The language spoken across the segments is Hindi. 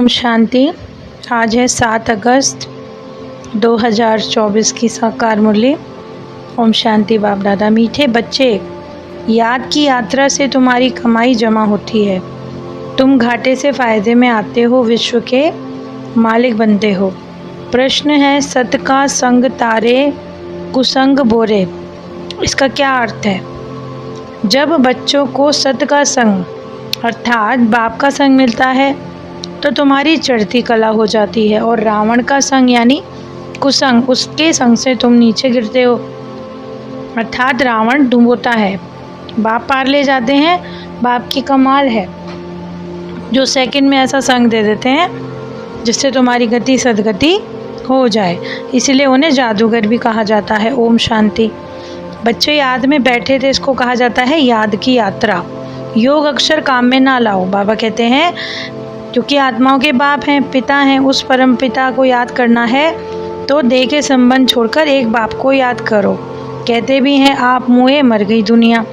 ओम शांति। आज है 7 अगस्त 2024 की साकार मुरली। ओम शांति। बाप दादा। मीठे बच्चे, याद की यात्रा से तुम्हारी कमाई जमा होती है। तुम घाटे से फ़ायदे में आते हो, विश्व के मालिक बनते हो। प्रश्न है, सत का संग तारे कुसंग बोरे। इसका क्या अर्थ है? जब बच्चों को सत का संग अर्थात बाप का संग मिलता है तो तुम्हारी चढ़ती कला हो जाती है, और रावण का संग यानी कुसंग, उसके संग से तुम नीचे गिरते हो, अर्थात रावण डूबोता है। बाप पार ले जाते हैं। बाप की कमाल है जो सेकंड में ऐसा संग दे देते हैं जिससे तुम्हारी गति सदगति हो जाए। इसलिए उन्हें जादूगर भी कहा जाता है। ओम शांति। बच्चे याद में बैठे थे, इसको कहा जाता है याद की यात्रा। योग अक्षर काम में ना लाओ। बाबा कहते हैं क्योंकि आत्माओं के बाप हैं, पिता हैं, उस परम पिता को याद करना है तो देह के संबंध छोड़कर एक बाप को याद करो। कहते भी हैं आप मुए मर गई दुनिया,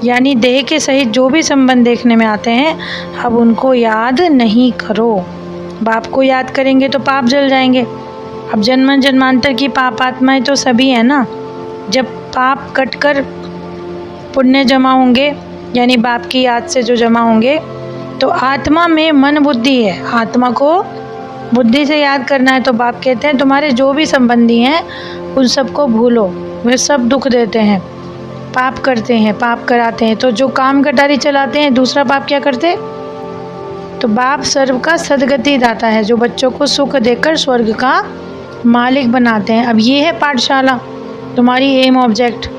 यानी देह के सहित जो भी संबंध देखने में आते हैं अब उनको याद नहीं करो। बाप को याद करेंगे तो पाप जल जाएंगे। अब जन्म जन्मांतर की पाप आत्माएं तो सभी है ना। जब पाप कटकर पुण्य जमा होंगे, यानी बाप की याद से जो जमा होंगे, तो आत्मा में मन बुद्धि है। आत्मा को बुद्धि से याद करना है तो बाप कहते हैं तुम्हारे जो भी संबंधी हैं उन सबको भूलो, वे सब दुख देते हैं, पाप करते हैं, पाप कराते हैं। तो जो काम कटारी चलाते हैं दूसरा पाप क्या करते? तो बाप सर्व का सदगति दाता है जो बच्चों को सुख देकर स्वर्ग का मालिक बनाते हैं। अब ये है पाठशाला, तुम्हारी एम ऑब्जेक्ट।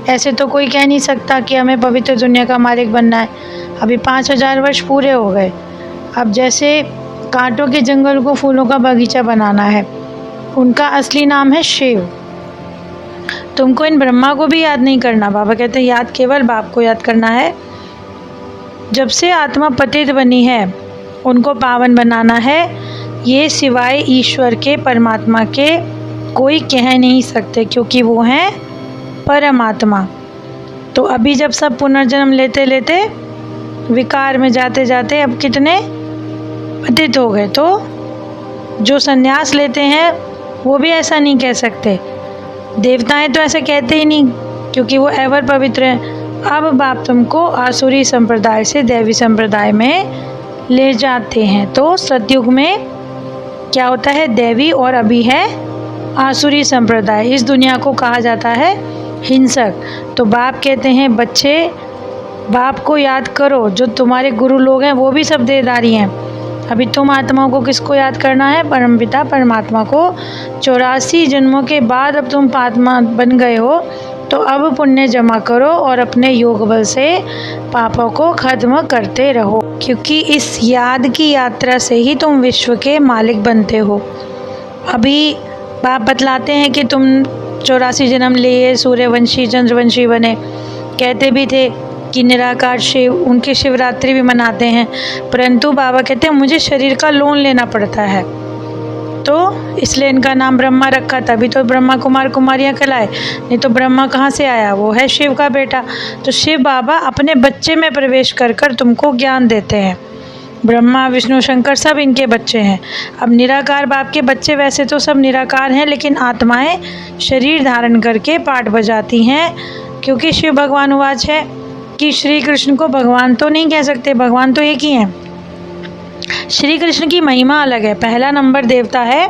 ऐसे तो कोई कह नहीं सकता कि हमें पवित्र दुनिया का मालिक बनना है। अभी 5000 वर्ष पूरे हो गए। अब जैसे कांटों के जंगल को फूलों का बगीचा बनाना है, उनका असली नाम है शिव। तुमको इन ब्रह्मा को भी याद नहीं करना। बाबा कहते हैं याद केवल बाप को याद करना है। जब से आत्मा पतित बनी है उनको पावन बनाना है। ये सिवाय ईश्वर के, परमात्मा के कोई कह नहीं सकते, क्योंकि वो हैं परमात्मा। तो अभी जब सब पुनर्जन्म लेते लेते विकार में जाते जाते अब कितने पतित हो गए, तो जो संन्यास लेते हैं वो भी ऐसा नहीं कह सकते। देवताएं तो ऐसा कहते ही नहीं क्योंकि वो एवर पवित्र हैं। अब बाप तुमको आसुरी संप्रदाय से दैवी संप्रदाय में ले जाते हैं। तो सतयुग में क्या होता है? दैवी, और अभी है आसुरी संप्रदाय। इस दुनिया को कहा जाता है हिंसक। तो बाप कहते हैं बच्चे बाप को याद करो। जो तुम्हारे गुरु लोग हैं वो भी सब देहधारी हैं। अभी तुम आत्माओं को किसको याद करना है? परमपिता परमात्मा को। 84 जन्मों के बाद अब तुम आत्मा बन गए हो तो अब पुण्य जमा करो और अपने योग बल से पापों को खत्म करते रहो, क्योंकि इस याद की यात्रा से ही तुम विश्व के मालिक बनते हो। अभी बाप बतलाते हैं कि तुम 84 जन्म लिए सूर्यवंशी चंद्रवंशी बने। कहते भी थे कि निराकार शिव, उनकी शिवरात्रि भी मनाते हैं, परंतु बाबा कहते हैं मुझे शरीर का लोन लेना पड़ता है, तो इसलिए इनका नाम ब्रह्मा रखा। तभी तो ब्रह्मा कुमार कुमारियाँ कहलाए, नहीं तो ब्रह्मा कहाँ से आया? वो है शिव का बेटा। तो शिव बाबा अपने बच्चे में प्रवेश कर कर तुमको ज्ञान देते हैं। ब्रह्मा विष्णु शंकर सब इनके बच्चे हैं। अब निराकार बाप के बच्चे वैसे तो सब निराकार हैं, लेकिन आत्माएं शरीर धारण करके पाठ बजाती हैं, क्योंकि शिव भगवान उवाच है कि श्री कृष्ण को भगवान तो नहीं कह सकते, भगवान तो एक ही हैं। श्री कृष्ण की महिमा अलग है। पहला नंबर देवता है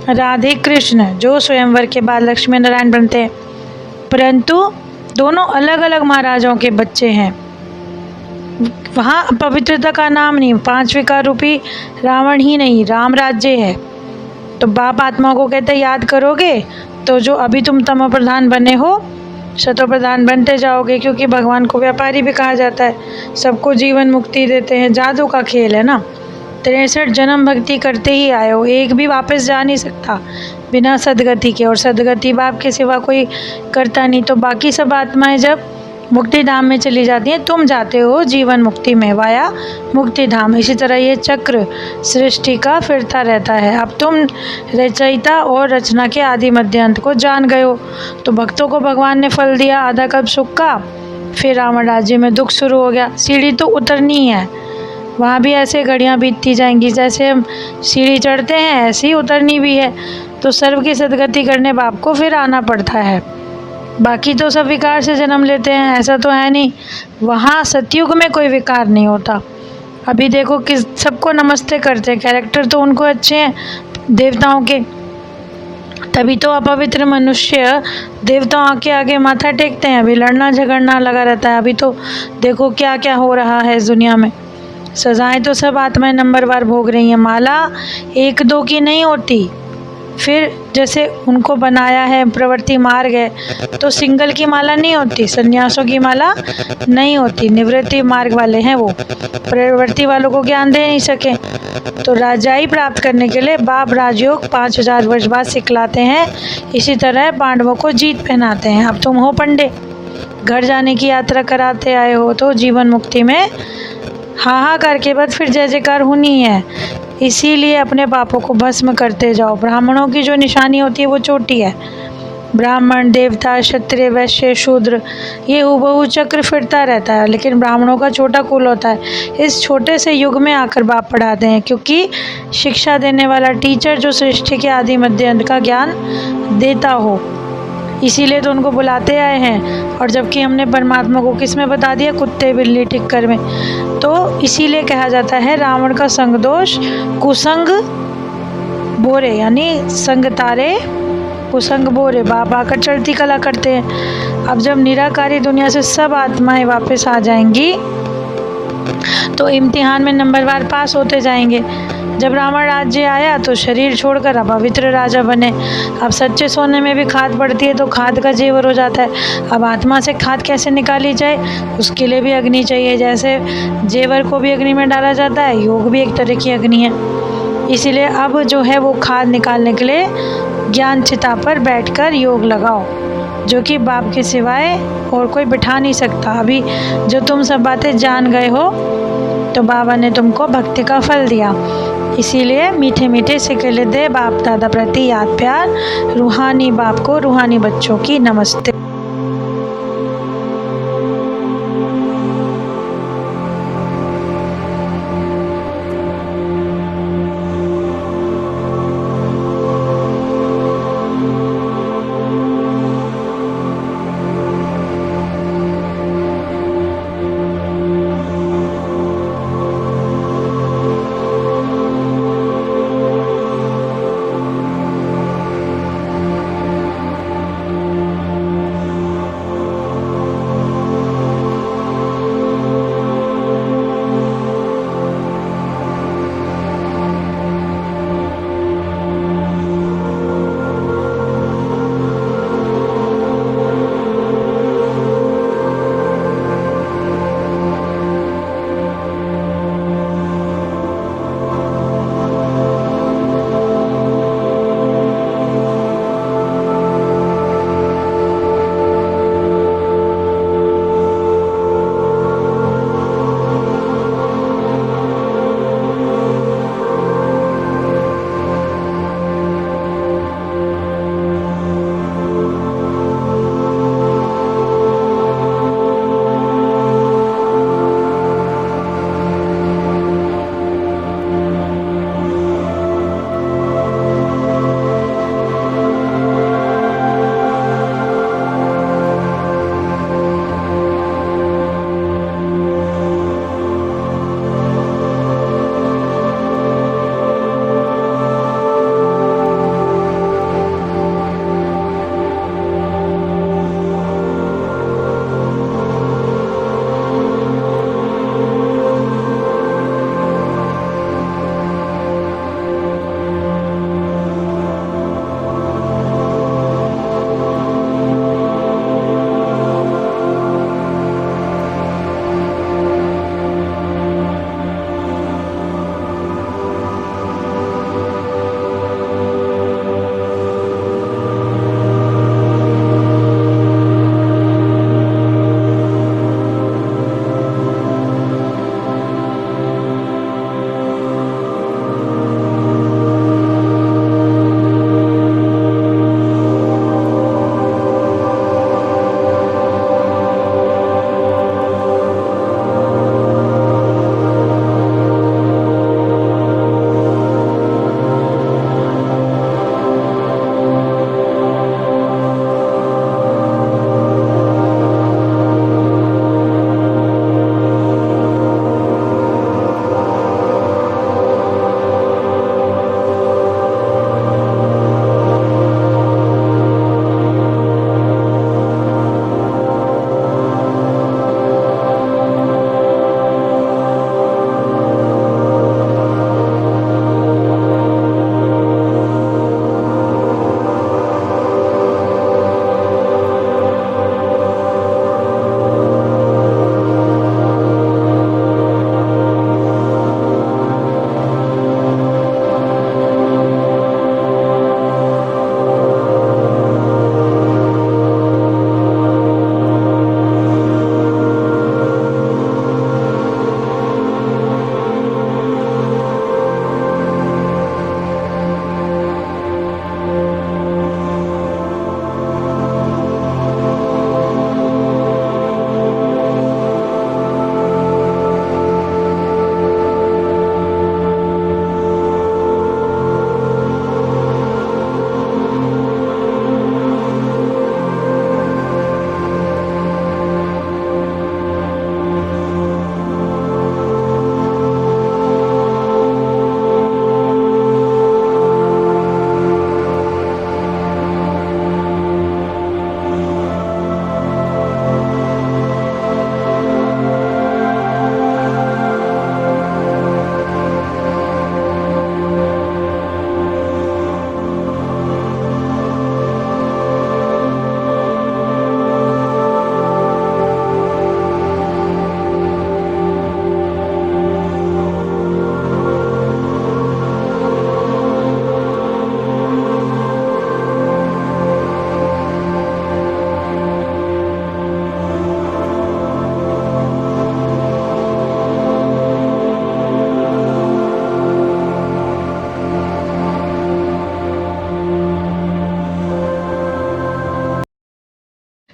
राधे कृष्ण, जो स्वयंवर के बाद लक्ष्मी नारायण बनते हैं, परंतु दोनों अलग अलग महाराजाओं के बच्चे हैं। वहाँ पवित्रता का नाम नहीं, 5 विकार रूपी रावण ही नहीं, राम राज्य है। तो बाप आत्मा को कहते याद करोगे तो जो अभी तुम तमो प्रधान बने हो शतो प्रधान बनते जाओगे, क्योंकि भगवान को व्यापारी भी कहा जाता है। सबको जीवन मुक्ति देते हैं, जादू का खेल है ना। 63 जन्म भक्ति करते ही आए हो, एक भी वापस जा नहीं सकता बिना सदगति के, और सदगति बाप के सिवा कोई करता नहीं। तो बाकी सब आत्माएं जब मुक्ति धाम में चली जाती हैं, तुम जाते हो जीवन मुक्ति में वाया मुक्ति धाम। इसी तरह ये चक्र सृष्टि का फिरता रहता है। अब तुम रचयिता और रचना के आदि मध्य अंत को जान गए हो। तो भक्तों को भगवान ने फल दिया आधा कल्प सुख का, फिर रावण राज्य में दुख शुरू हो गया। सीढ़ी तो उतरनी है, वहाँ भी ऐसे घड़ियाँ बीतती जाएंगी, जैसे हम सीढ़ी चढ़ते हैं ऐसे ही उतरनी भी है। तो सर्व की सदगति करने बाप को फिर आना पड़ता है। बाकी तो सब विकार से जन्म लेते हैं, ऐसा तो है नहीं। वहाँ सतयुग में कोई विकार नहीं होता। अभी देखो किस सबको नमस्ते करते हैं, कैरेक्टर तो उनको अच्छे हैं देवताओं के, तभी तो अपवित्र मनुष्य देवताओं के आगे माथा टेकते हैं। अभी लड़ना झगड़ना लगा रहता है। अभी तो देखो क्या क्या हो रहा है इस दुनिया में। सजाएं तो सब आत्माएं नंबरवार भोग रही हैं। माला एक दो की नहीं होती। फिर जैसे उनको बनाया है प्रवृत्ति मार्ग है, तो सिंगल की माला नहीं होती, सन्यासों की माला नहीं होती। निवृत्ति मार्ग वाले हैं वो, प्रवृत्ति वालों को ज्ञान दे नहीं सके। तो राजाई प्राप्त करने के लिए बाप राजयोग 5000 वर्ष बाद सिखलाते हैं। इसी तरह पांडवों को जीत पहनाते हैं। अब तुम हो पंडे, घर जाने की यात्रा कराते आए हो, तो जीवन मुक्ति में हाहाकार के बाद फिर जय जयकार होनी है। इसीलिए अपने पापों को भस्म करते जाओ। ब्राह्मणों की जो निशानी होती है वो चोटी है। ब्राह्मण, देवता, क्षत्रिय, वैश्य, शूद्र, ये हुबहू चक्र फिरता रहता है, लेकिन ब्राह्मणों का छोटा कुल होता है। इस छोटे से युग में आकर बाप पढ़ाते हैं, क्योंकि शिक्षा देने वाला टीचर जो सृष्टि के आदि मध्य अंत का ज्ञान देता हो, इसीलिए तो उनको बुलाते आए हैं। और जबकि हमने परमात्मा को किस में बता दिया, कुत्ते बिल्ली टिक्कर में। तो इसीलिए कहा जाता है रावण का संग दोष कुसंग बोरे, यानी संग तारे कुसंग बोरे। बाप आकर चढ़ती कला करते हैं। अब जब निराकारी दुनिया से सब आत्माएं वापस आ जाएंगी, तो इम्तिहान में नंबरवार पास होते जाएंगे। जब रावण राज्य आया तो शरीर छोड़कर अपवित्र राजा बने। अब सच्चे सोने में भी खाद पड़ती है, तो खाद का जेवर हो जाता है। अब आत्मा से खाद कैसे निकाली जाए, उसके लिए भी अग्नि चाहिए। जैसे जेवर को भी अग्नि में डाला जाता है, योग भी एक तरह की अग्नि है। इसीलिए अब जो है वो खाद निकालने के लिए ज्ञान चिता पर बैठकर योग लगाओ, जो कि बाप के सिवाय और कोई बिठा नहीं सकता। अभी जो तुम सब बातें जान गए हो, तो बाबा ने तुमको भक्ति का फल दिया। इसीलिए मीठे मीठे सिकले दे बाप दादा प्रति याद प्यार। रूहानी बाप को रूहानी बच्चों की नमस्ते।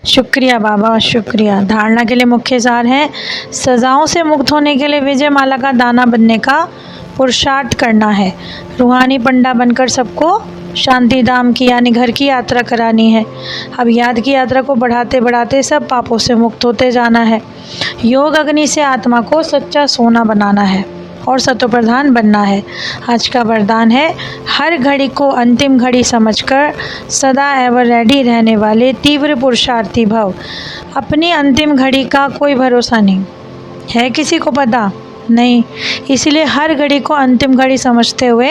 शुक्रिया बाबा, शुक्रिया। धारणा के लिए मुख्य सार है, सजाओं से मुक्त होने के लिए विजय माला का दाना बनने का पुरुषार्थ करना है। रूहानी पंडा बनकर सबको शांति धाम की यानी घर की यात्रा करानी है। अब याद की यात्रा को बढ़ाते बढ़ाते सब पापों से मुक्त होते जाना है। योग अग्नि से आत्मा को सच्चा सोना बनाना है और सतोप्रधान बनना है। आज का वरदान है, हर घड़ी को अंतिम घड़ी समझकर सदा एवर रेडी रहने वाले तीव्र पुरुषार्थी भव। अपनी अंतिम घड़ी का कोई भरोसा नहीं है, किसी को पता नहीं, इसलिए हर घड़ी को अंतिम घड़ी समझते हुए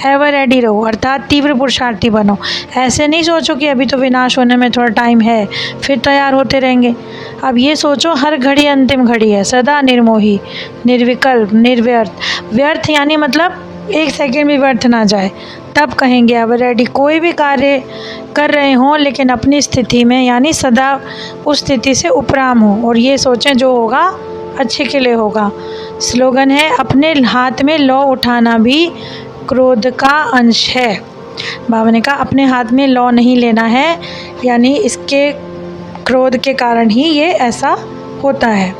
एवर रेडी रहो, अर्थात तीव्र पुरुषार्थी बनो। ऐसे नहीं सोचो कि अभी तो विनाश होने में थोड़ा टाइम है, फिर तैयार होते रहेंगे। अब ये सोचो हर घड़ी अंतिम घड़ी है, सदा निर्मोही, निर्विकल्प, निर्व्यर्थ। व्यर्थ यानी मतलब एक सेकंड भी व्यर्थ ना जाए, तब कहेंगे एवर रेडी। कोई भी कार्य कर रहे हों लेकिन अपनी स्थिति में यानी सदा उस स्थिति से उपराम हो और ये सोचें जो होगा अच्छे के लिए होगा। स्लोगन है, अपने हाथ में लौ उठाना भी क्रोध का अंश है। बाबा ने कहा अपने हाथ में लौ नहीं लेना है, यानी इसके क्रोध के कारण ही ये ऐसा होता है।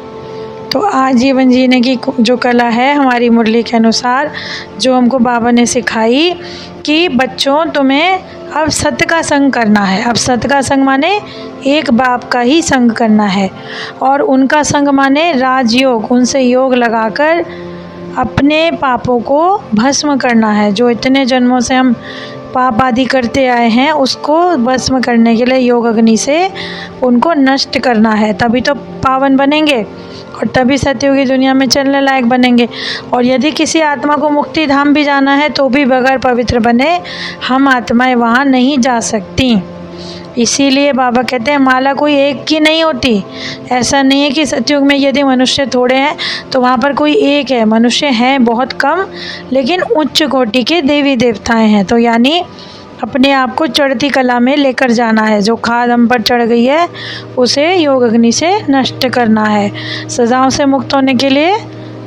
तो आज जीवन जीने की जो कला है हमारी मुरली के अनुसार, जो हमको बाबा ने सिखाई कि बच्चों तुम्हें अब सत्य का संग करना है। अब सत्य का संग माने एक बाप का ही संग करना है और उनका संग माने राजयोग, उनसे योग लगाकर अपने पापों को भस्म करना है। जो इतने जन्मों से हम पाप आदि करते आए हैं उसको भस्म करने के लिए योग अग्नि से उनको नष्ट करना है, तभी तो पावन बनेंगे और तभी सत्ययुगी दुनिया में चलने लायक बनेंगे। और यदि किसी आत्मा को मुक्ति धाम भी जाना है तो भी बगैर पवित्र बने हम आत्माएं वहाँ नहीं जा सकती। इसीलिए बाबा कहते हैं माला कोई एक की नहीं होती। ऐसा नहीं है कि सतयुग में यदि मनुष्य थोड़े हैं तो वहाँ पर कोई एक है, मनुष्य हैं बहुत कम लेकिन उच्च कोटि के देवी देवताएं हैं। तो यानी अपने आप को चढ़ती कला में लेकर जाना है। जो खाद हम पर चढ़ गई है उसे योग अग्नि से नष्ट करना है। सजाओं से मुक्त होने के लिए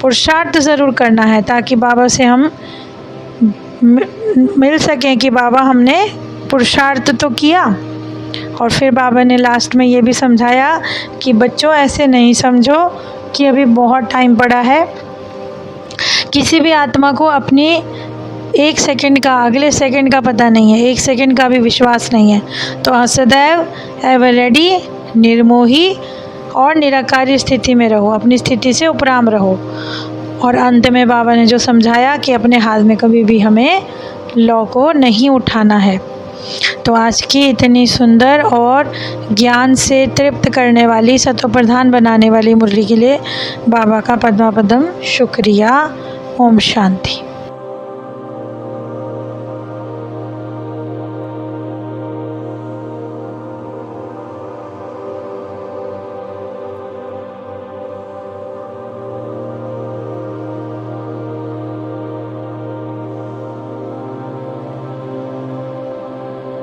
पुरुषार्थ ज़रूर करना है ताकि बाबा से हम मिल सकें कि बाबा हमने पुरुषार्थ तो किया। और फिर बाबा ने लास्ट में ये भी समझाया कि बच्चों ऐसे नहीं समझो कि अभी बहुत टाइम पड़ा है। किसी भी आत्मा को अपनी एक सेकंड का, अगले सेकंड का पता नहीं है, एक सेकंड का भी विश्वास नहीं है। तो सदैव एवर रेडी, निर्मोही और निराकारी स्थिति में रहो, अपनी स्थिति से उपराम रहो। और अंत में बाबा ने जो समझाया कि अपने हाथ में कभी भी हमें लौ को नहीं उठाना है। तो आज की इतनी सुंदर और ज्ञान से तृप्त करने वाली, सतोप्रधान बनाने वाली मुरली के लिए बाबा का पद्मापदम शुक्रिया। ओम शांति।